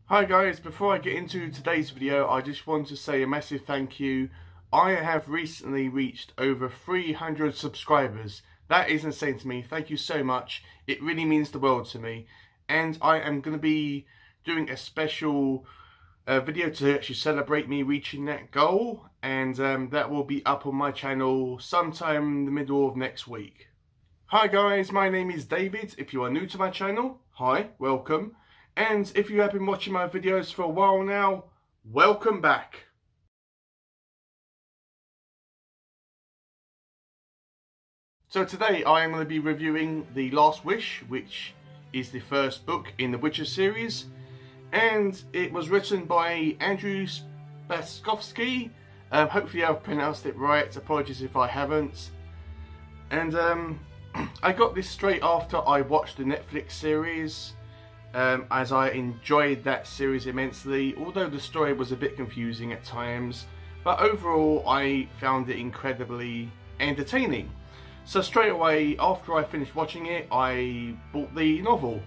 Hi guys, before I get into today's video, I just want to say a massive thank you. I have recently reached over 300 subscribers. That is insane to me. Thank you so much. It really means the world to me. And I am going to be doing a special video to actually celebrate me reaching that goal. And that will be up on my channel sometime in the middle of next week. Hi guys, my name is David. If you are new to my channel, hi, welcome. And if you have been watching my videos for a while now, welcome back. So today I am going to be reviewing The Last Wish, which is the first book in the Witcher series. And it was written by Andrzej Sapkowski. Hopefully I've pronounced it right, apologies if I haven't. And I got this straight after I watched the Netflix series. As I enjoyed that series immensely, although the story was a bit confusing at times, but overall I found it incredibly entertaining. So straight away after I finished watching it, I bought the novel.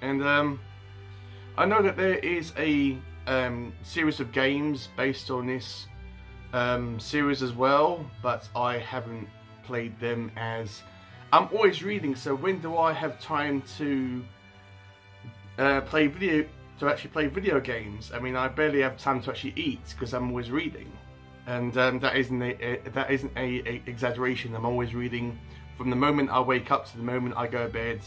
And I know that there is a series of games based on this series as well, but I haven't played them as I'm always reading, so when do I have time to play video games? I mean, I barely have time to actually eat because I'm always reading, and that isn't a exaggeration. I'm always reading from the moment I wake up to the moment I go to bed.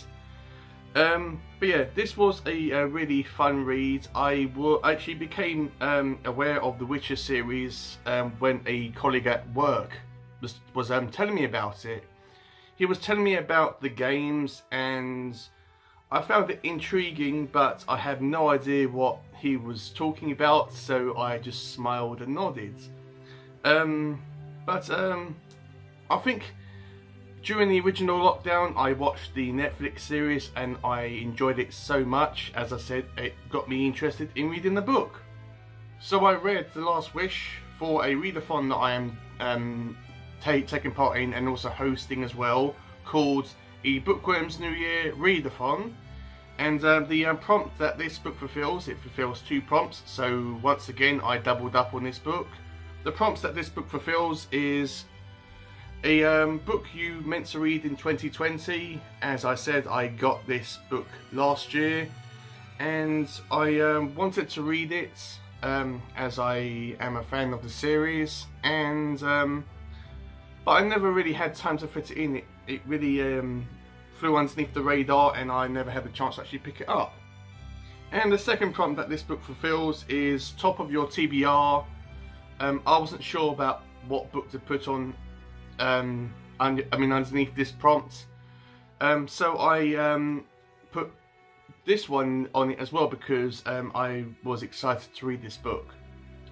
But yeah, this was a really fun read. I actually became aware of the Witcher series when a colleague at work was telling me about it. He was telling me about the games, and I found it intriguing, but I had no idea what he was talking about, so I just smiled and nodded. I think during the original lockdown I watched the Netflix series and I enjoyed it so much. As I said, it got me interested in reading the book. So I read The Last Wish for a readathon that I am taking part in and also hosting as well, called a Bookworm's New Year Readathon. And the prompt that this book fulfills, it fulfills 2 prompts, so once again I doubled up on this book. The prompts that this book fulfills is a book you meant to read in 2020. As I said, I got this book last year and I wanted to read it as I am a fan of the series, and but I never really had time to fit it in. It really flew underneath the radar and I never had the chance to actually pick it up. And the second prompt that this book fulfills is top of your TBR. I wasn't sure about what book to put on underneath this prompt, so I put this one on it as well because I was excited to read this book.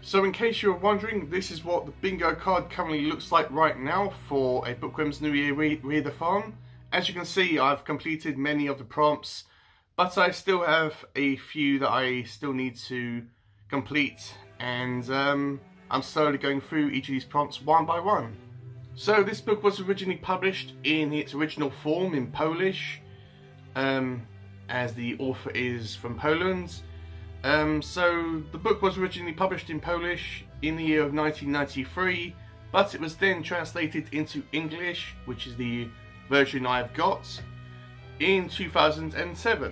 So in case you're wondering, this is what the bingo card currently looks like right now for a Bookworm's New Year Readathon. As you can see, I've completed many of the prompts, but I still have a few that I still need to complete, and I'm slowly going through each of these prompts one by one. So this book was originally published in its original form in Polish, as the author is from Poland. So the book was originally published in Polish in the year of 1993, but it was then translated into English, which is the version I've got, in 2007.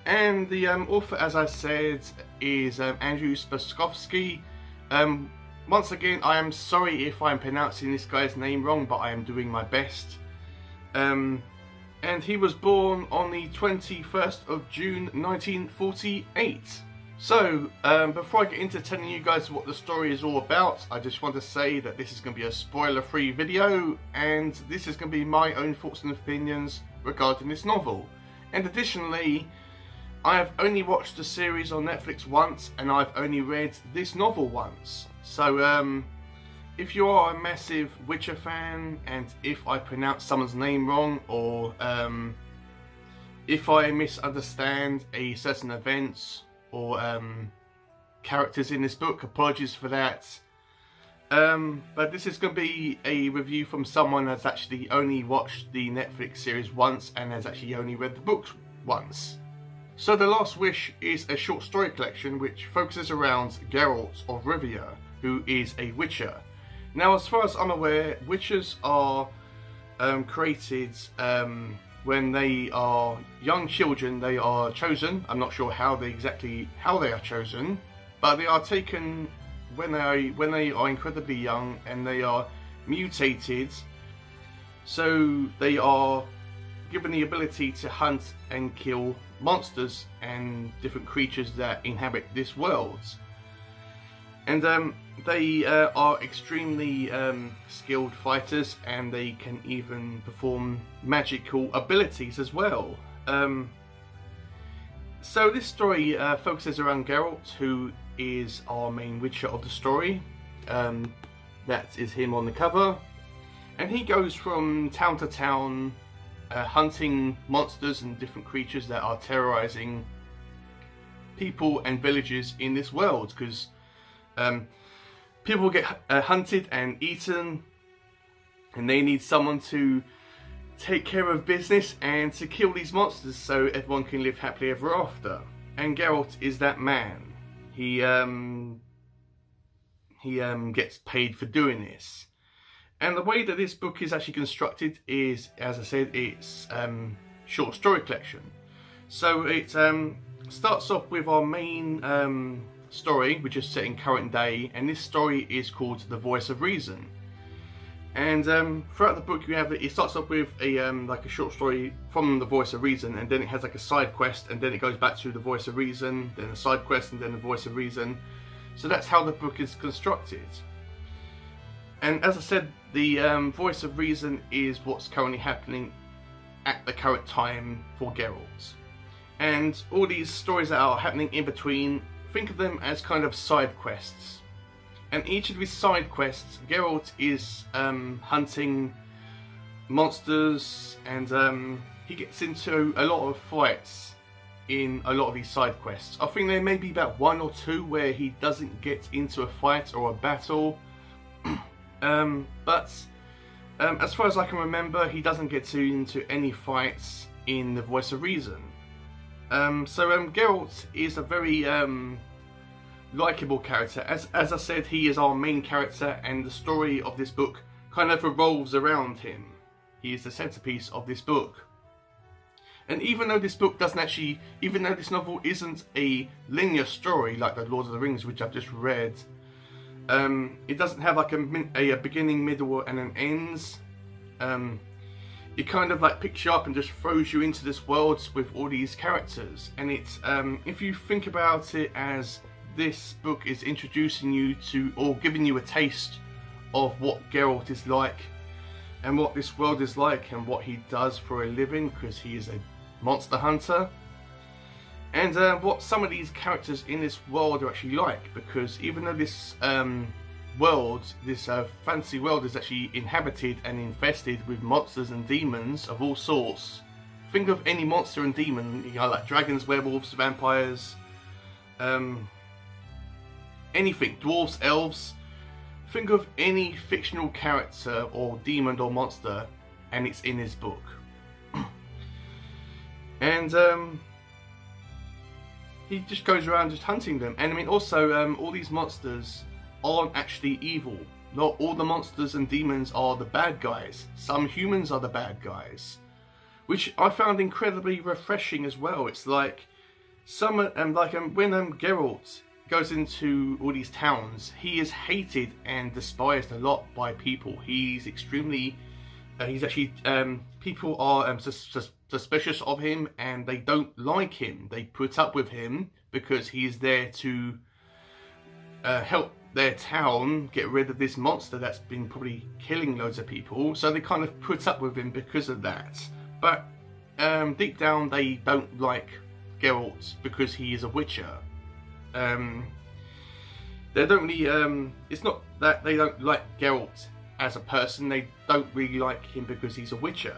And the author, as I said, is Andrzej Sapkowski. Once again, I am sorry if I'm pronouncing this guy's name wrong, but I am doing my best. And he was born on the 21st of June 1948. So, before I get into telling you guys what the story is all about, I just want to say that this is going to be a spoiler-free video, and this is going to be my own thoughts and opinions regarding this novel. And additionally, I have only watched the series on Netflix once, and I've only read this novel once. So, if you are a massive Witcher fan, and if I pronounce someone's name wrong, or if I misunderstand a certain event or characters in this book, apologies for that. But this is going to be a review from someone that's actually only watched the Netflix series once and has actually only read the books once. So The Last Wish is a short story collection which focuses around Geralt of Rivia, who is a Witcher. Now, as far as I'm aware, Witchers are created when they are young children. They are chosen. I'm not sure how they are chosen, but they are taken when they are incredibly young, and they are mutated. So they are given the ability to hunt and kill monsters and different creatures that inhabit this world. And they are extremely skilled fighters, and they can even perform magical abilities as well. So this story focuses around Geralt, who is our main Witcher of the story. That is him on the cover. And he goes from town to town hunting monsters and different creatures that are terrorizing people and villages in this world, because people get hunted and eaten, and they need someone to take care of business and to kill these monsters so everyone can live happily ever after. And Geralt is that man. He gets paid for doing this. And the way that this book is actually constructed is, as I said, it's short story collection. So it starts off with our main story, which is set in current day, and this story is called The Voice of Reason. And throughout the book, it starts off with a like a short story from The Voice of Reason, and then it has like a side quest, and then it goes back to The Voice of Reason, then a side quest, and then The Voice of Reason. So that's how the book is constructed. And as I said, the Voice of Reason is what's currently happening at the current time for Geralt. And all these stories that are happening in between, think of them as kind of side quests. And each of these side quests, Geralt is hunting monsters, and he gets into a lot of fights in a lot of these side quests. I think there may be about one or two where he doesn't get into a fight or a battle. But as far as I can remember, he doesn't get into any fights in The Voice of Reason. Geralt is a very likeable character. As I said, he is our main character, and the story of this book kind of revolves around him. He is the centerpiece of this book. And even though this novel isn't a linear story like the Lord of the Rings, which I've just read, it doesn't have like a beginning, middle, and an ends. It kind of like picks you up and just throws you into this world with all these characters. And it's if you think about it as this book is introducing you to, or giving you a taste of what Geralt is like, and what this world is like, and what he does for a living, because he is a monster hunter. And what some of these characters in this world are actually like, because even though this this fantasy world is actually inhabited and infested with monsters and demons of all sorts. Think of any monster and demon, you know, like dragons, werewolves, vampires, anything, dwarves, elves. Think of any fictional character or demon or monster, and it's in this book. And he just goes around just hunting them. And I mean, also, all these monsters aren't actually evil. Not all the monsters and demons are the bad guys. Some humans are the bad guys, which I found incredibly refreshing as well. It's like when Geralt goes into all these towns, he is hated and despised a lot by people. He's extremely, people are suspicious of him, and they don't like him. They put up with him because he's there to help their town get rid of this monster that's been probably killing loads of people. So they kind of put up with him because of that. But deep down, they don't like Geralt because he is a Witcher. They don't really. It's not that they don't like Geralt as a person. They don't really like him because he's a Witcher.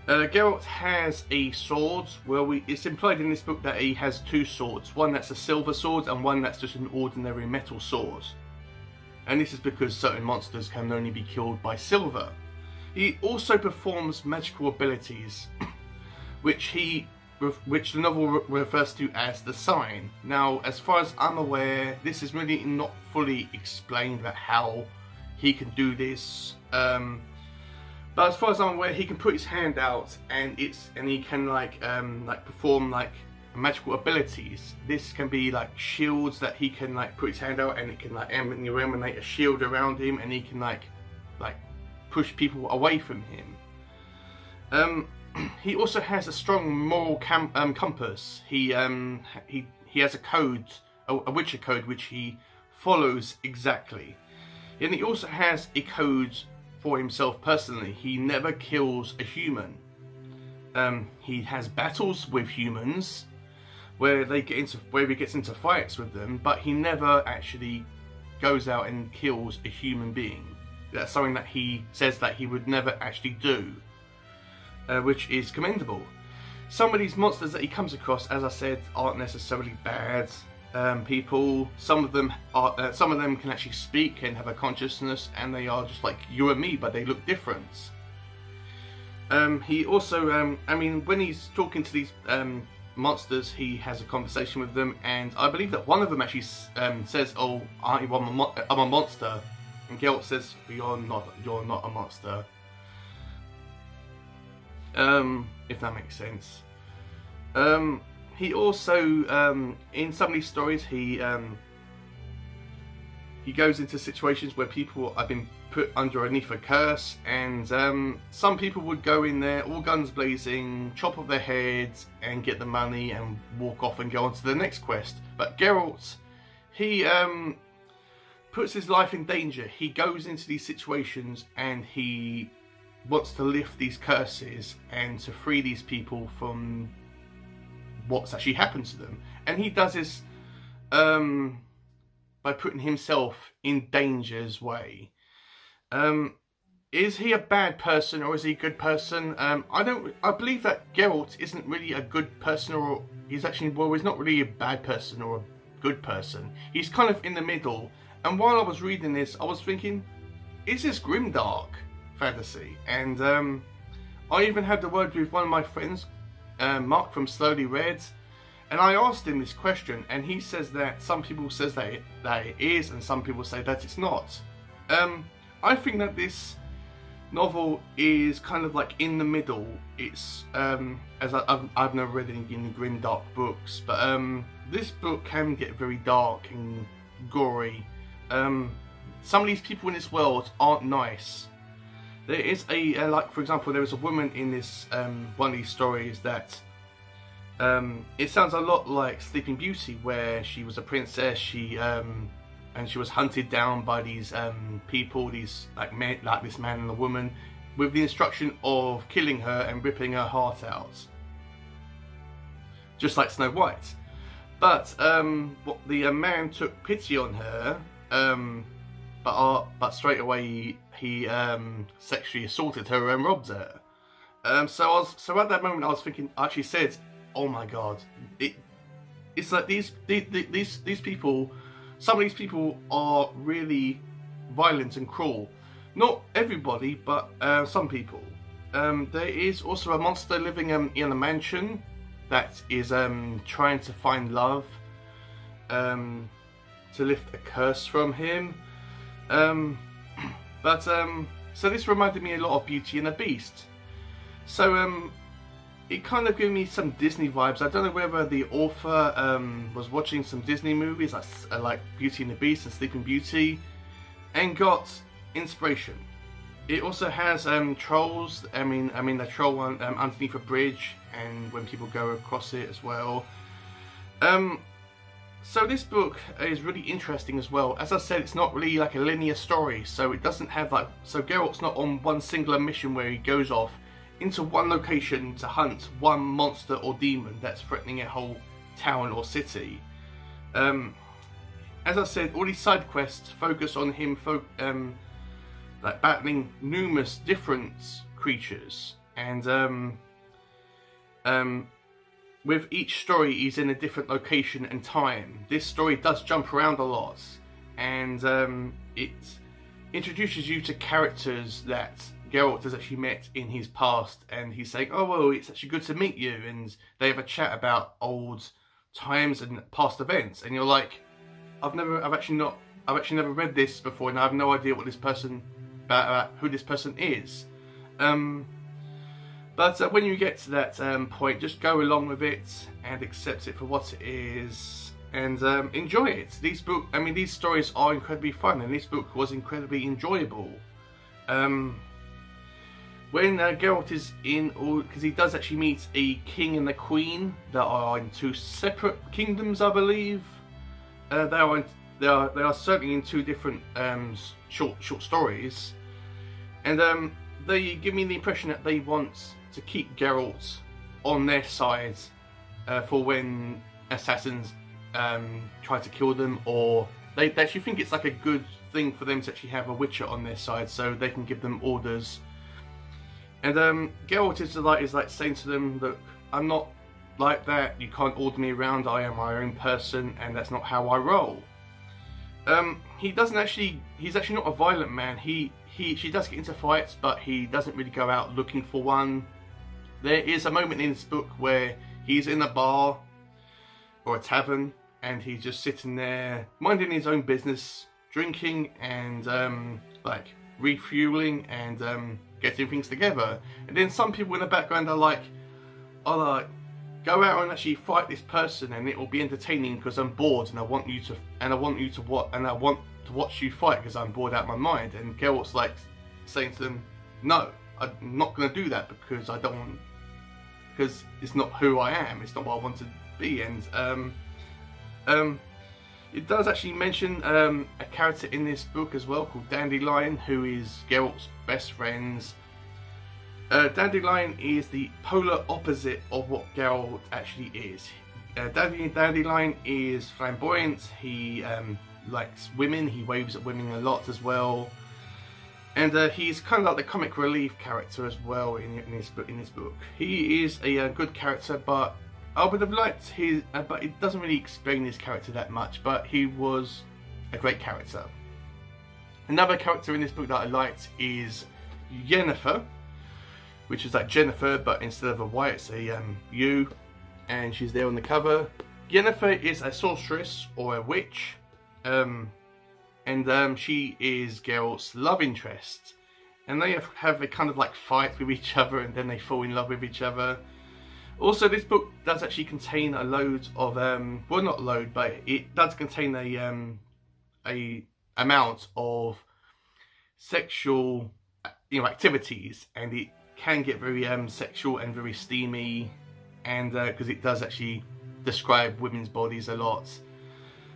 Geralt has a sword. Well, it's implied in this book that he has two swords. One that's a silver sword and one that's just an ordinary metal sword. And this is because certain monsters can only be killed by silver. He also performs magical abilities, which he which the novel refers to as the Sign. Now, as far as I'm aware, this is really not fully explained about how he can do this. But as far as I'm aware, he can put his hand out, and he can like perform like magical abilities. This can be like shields that he can like put his hand out, and it can like emanate a shield around him, and he can like push people away from him. He also has a strong moral compass. He has a code, a Witcher code, which he follows exactly, and he also has a code for himself personally. He never kills a human. He has battles with humans where he gets into fights with them, but he never actually goes out and kills a human being. That's something that he says that he would never actually do, which is commendable. Some of these monsters that he comes across, as I said, aren't necessarily bad people. Some of them can actually speak and have a consciousness, and they are just like you and me, but they look different. He also, I mean, when he's talking to these monsters, he has a conversation with them, and I believe that one of them actually says, "Oh, I'm a monster," and Geralt says, "You're not a monster." If that makes sense. He also, in some of these stories, he goes into situations where people have been put underneath a curse, and some people would go in there, all guns blazing, chop off their heads, and get the money and walk off and go on to the next quest. But Geralt, he puts his life in danger. He goes into these situations, and he wants to lift these curses and to free these people from what's actually happened to them. And he does this by putting himself in danger's way. Is he a bad person, or is he a good person? I believe that Geralt isn't really a good person, or he's not really a bad person or a good person. He's kind of in the middle. And while I was reading this, I was thinking, is this grimdark fantasy? And I even had the word with one of my friends, Mark from Slowly Read, and I asked him this question, and he says that some people says that it is, and some people say that it's not. I think that this novel is kind of like in the middle. It's as I've never read any grimdark books, but this book can get very dark and gory. Some of these people in this world aren't nice. There is like, for example, there was a woman in this one of these stories that it sounds a lot like Sleeping Beauty, where she was a princess. And she was hunted down by these people, these like this man and a woman, with the instruction of killing her and ripping her heart out, just like Snow White. But the man took pity on her, but straight away he sexually assaulted her and robbed her. So at that moment I was thinking, I actually said, "Oh my God!" It's like these people. Some of these people are really violent and cruel. Not everybody, but some people. There is also a monster living in a mansion that is trying to find love, to lift a curse from him. So this reminded me a lot of Beauty and the Beast. So it kind of gave me some Disney vibes. I don't know whether the author was watching some Disney movies like Beauty and the Beast and Sleeping Beauty and got inspiration. It also has trolls. I mean the troll one underneath a bridge, and when people go across it as well. So this book is really interesting as well. As I said, it's not really like a linear story, so it doesn't have like, so Geralt's not on one singular mission where he goes off into one location to hunt one monster or demon that's threatening a whole town or city. As I said, all these side quests focus on him like battling numerous different creatures, and with each story he's in a different location and time. This story does jump around a lot, and it introduces you to characters that Geralt has actually met in his past, and he's saying, "Oh well, it's actually good to meet you," and they have a chat about old times and past events, and you're like, I've actually never read this before, and I have no idea what this person about who this person is. But when you get to that point, just go along with it and accept it for what it is, and enjoy it. These stories are incredibly fun, and this book was incredibly enjoyable. When Geralt is in, because he does actually meet a king and a queen that are in two separate kingdoms, I believe. They are certainly in two different short stories, and they give me the impression that they want to keep Geralt on their side for when assassins try to kill them, or they actually think it's like a good thing for them to actually have a Witcher on their side so they can give them orders. And Geralt is like saying to them, look, I'm not like that, you can't order me around, I am my own person, and that's not how I roll. He's actually not a violent man. She does get into fights, but he doesn't really go out looking for one. There is a moment in this book where he's in a bar or a tavern, and he's just sitting there minding his own business, drinking and like refueling and getting things together. And then some people in the background are like, go out and actually fight this person, and it will be entertaining because I'm bored, and I want to watch you fight because I'm bored out of my mind. And Geralt's like saying to them, no, I'm not going to do that because because it's not who I am, it's not what I want to be. And it does actually mention a character in this book as well called Dandelion, who is Geralt's best friend. Dandelion is the polar opposite of what Geralt actually is. Dandelion is flamboyant, he likes women, he waves at women a lot as well, and he's kind of like the comic relief character as well in this book. He is a good character, but I would have liked his, but it doesn't really explain his character that much, but he was a great character. Another character in this book that I liked is Yennefer, which is like Jennifer, but instead of a Y it's a U, and she's there on the cover. Yennefer is a sorceress or a witch, and she is Geralt's love interest, and they have a kind of like fight with each other, and then they fall in love with each other. Also, this book does actually contain a load of well, not load, but it does contain a amount of sexual activities, and it can get very sexual and very steamy, and because it does actually describe women's bodies a lot,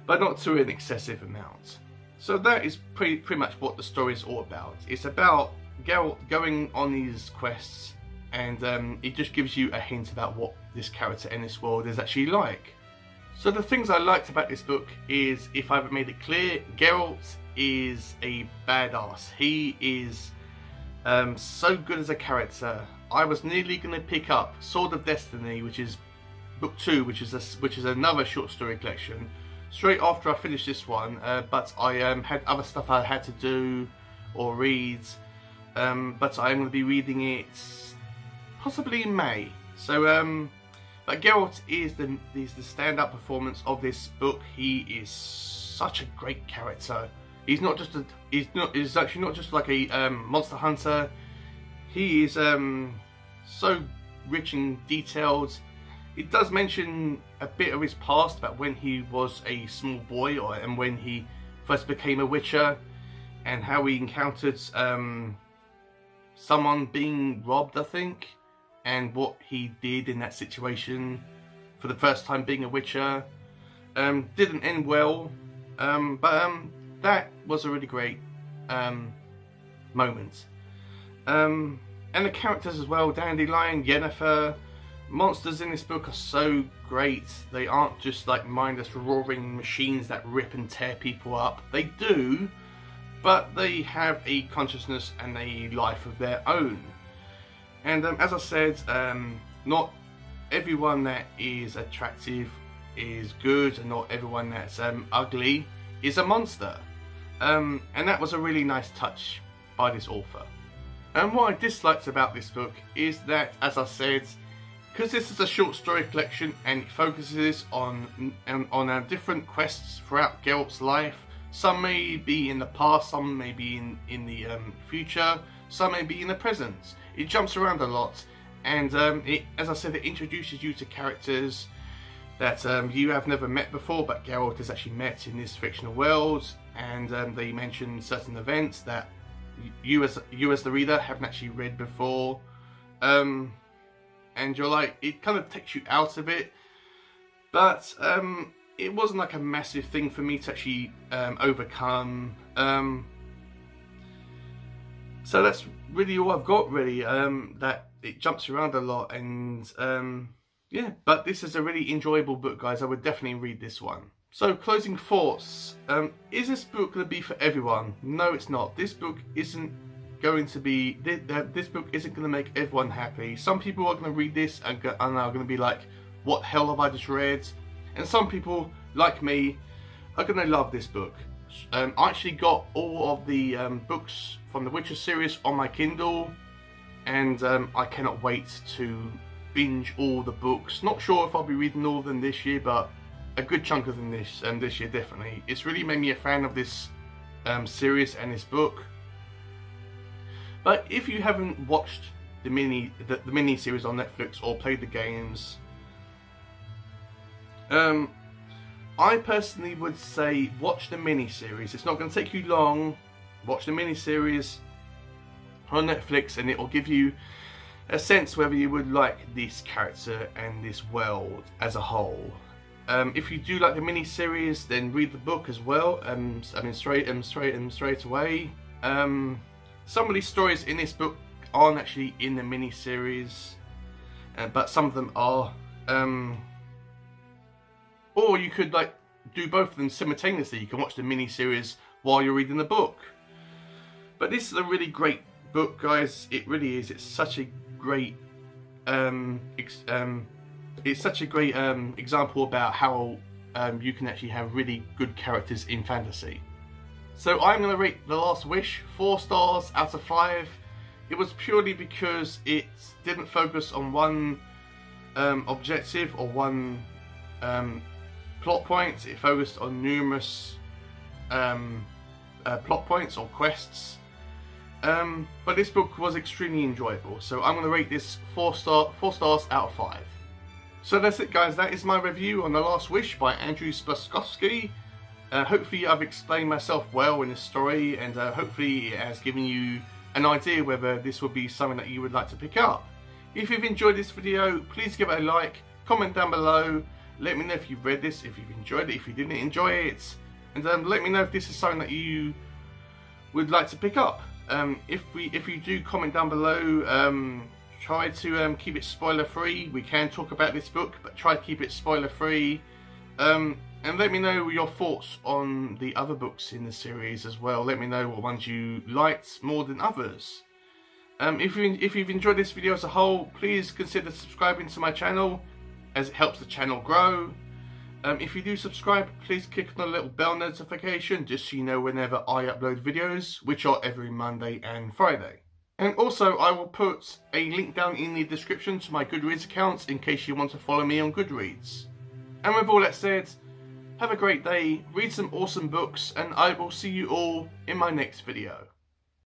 but not to an excessive amount. So that is pretty much what the story is all about. It's about Geralt going on these quests, and it just gives you a hint about what this character in this world is actually like. So the things I liked about this book is, if I haven't made it clear, Geralt is a badass. He is so good as a character. I was nearly going to pick up Sword of Destiny, which is book 2, which is another short story collection, straight after I finished this one, but I had other stuff I had to do or read, but I'm going to be reading it possibly in May. So but Geralt is the stand-up performance of this book. He is such a great character. He's actually not just like a monster hunter. He is so rich and detailed. It does mention a bit of his past, about when he was a small boy, and when he first became a Witcher, and how he encountered someone being robbed, I think, and what he did in that situation for the first time being a Witcher. Didn't end well, but that was a really great moment. And the characters as well, Dandelion, Yennefer. Monsters in this book are so great. They aren't just like mindless roaring machines that rip and tear people up. They do, but they have a consciousness and a life of their own. And as I said, not everyone that is attractive is good, and not everyone that's ugly is a monster. And that was a really nice touch by this author. And what I disliked about this book is that, as I said, because this is a short story collection and it focuses on different quests throughout Geralt's life. Some may be in the past, some may be in the future, some may be in the present. It jumps around a lot, and as I said, it introduces you to characters that you have never met before, but Geralt has actually met in this fictional world, and they mention certain events that you as the reader haven't actually read before, and you're like, it kind of takes you out of it, but it wasn't like a massive thing for me to actually overcome. So that's really all I've got, really. That it jumps around a lot, and yeah, but this is a really enjoyable book, guys. I would definitely read this one. So, closing thoughts. Is this book going to be for everyone? No, it's not. This book isn't going to be. This book isn't going to make everyone happy. Some people are going to read this and are going to be like, "What hell have I just read?" And some people, like me, are going to love this book. I actually got all of the books from the Witcher series on my Kindle, and I cannot wait to binge all the books. Not sure if I'll be reading all of them this year, but a good chunk of them this year definitely. It's really made me a fan of this series and this book. But if you haven't watched the mini series on Netflix or played the games, I personally would say watch the mini series. It's not going to take you long. Watch the mini series on Netflix, and it will give you a sense whether you would like this character and this world as a whole. If you do like the mini-series, then read the book as well. I mean, straight away. Some of these stories in this book aren't actually in the mini-series, but some of them are. Or you could like do both of them simultaneously. You can watch the mini-series while you're reading the book. But this is a really great book, guys. It really is. It's such a great example about how you can actually have really good characters in fantasy. So I'm going to rate The Last Wish 4 stars out of 5. It was purely because it didn't focus on one objective or one plot point. It focused on numerous plot points or quests. But this book was extremely enjoyable. So I'm going to rate this 4 stars out of 5. So that's it, guys. That is my review on The Last Wish by Andrzej Sapkowski. Hopefully I've explained myself well in this story, and hopefully it has given you an idea whether this would be something that you would like to pick up. If you've enjoyed this video, please give it a like, comment down below, let me know if you've read this, if you've enjoyed it, if you didn't enjoy it, and let me know if this is something that you would like to pick up. If you do comment down below, try to keep it spoiler free. We can talk about this book, but try to keep it spoiler free. And let me know your thoughts on the other books in the series as well. Let me know what ones you liked more than others. If you've enjoyed this video as a whole, please consider subscribing to my channel, as it helps the channel grow. If you do subscribe, please click on the little bell notification just so you know whenever I upload videos, which are every Monday and Friday. And also, I will put a link down in the description to my Goodreads account in case you want to follow me on Goodreads. And with all that said, have a great day, read some awesome books, and I will see you all in my next video.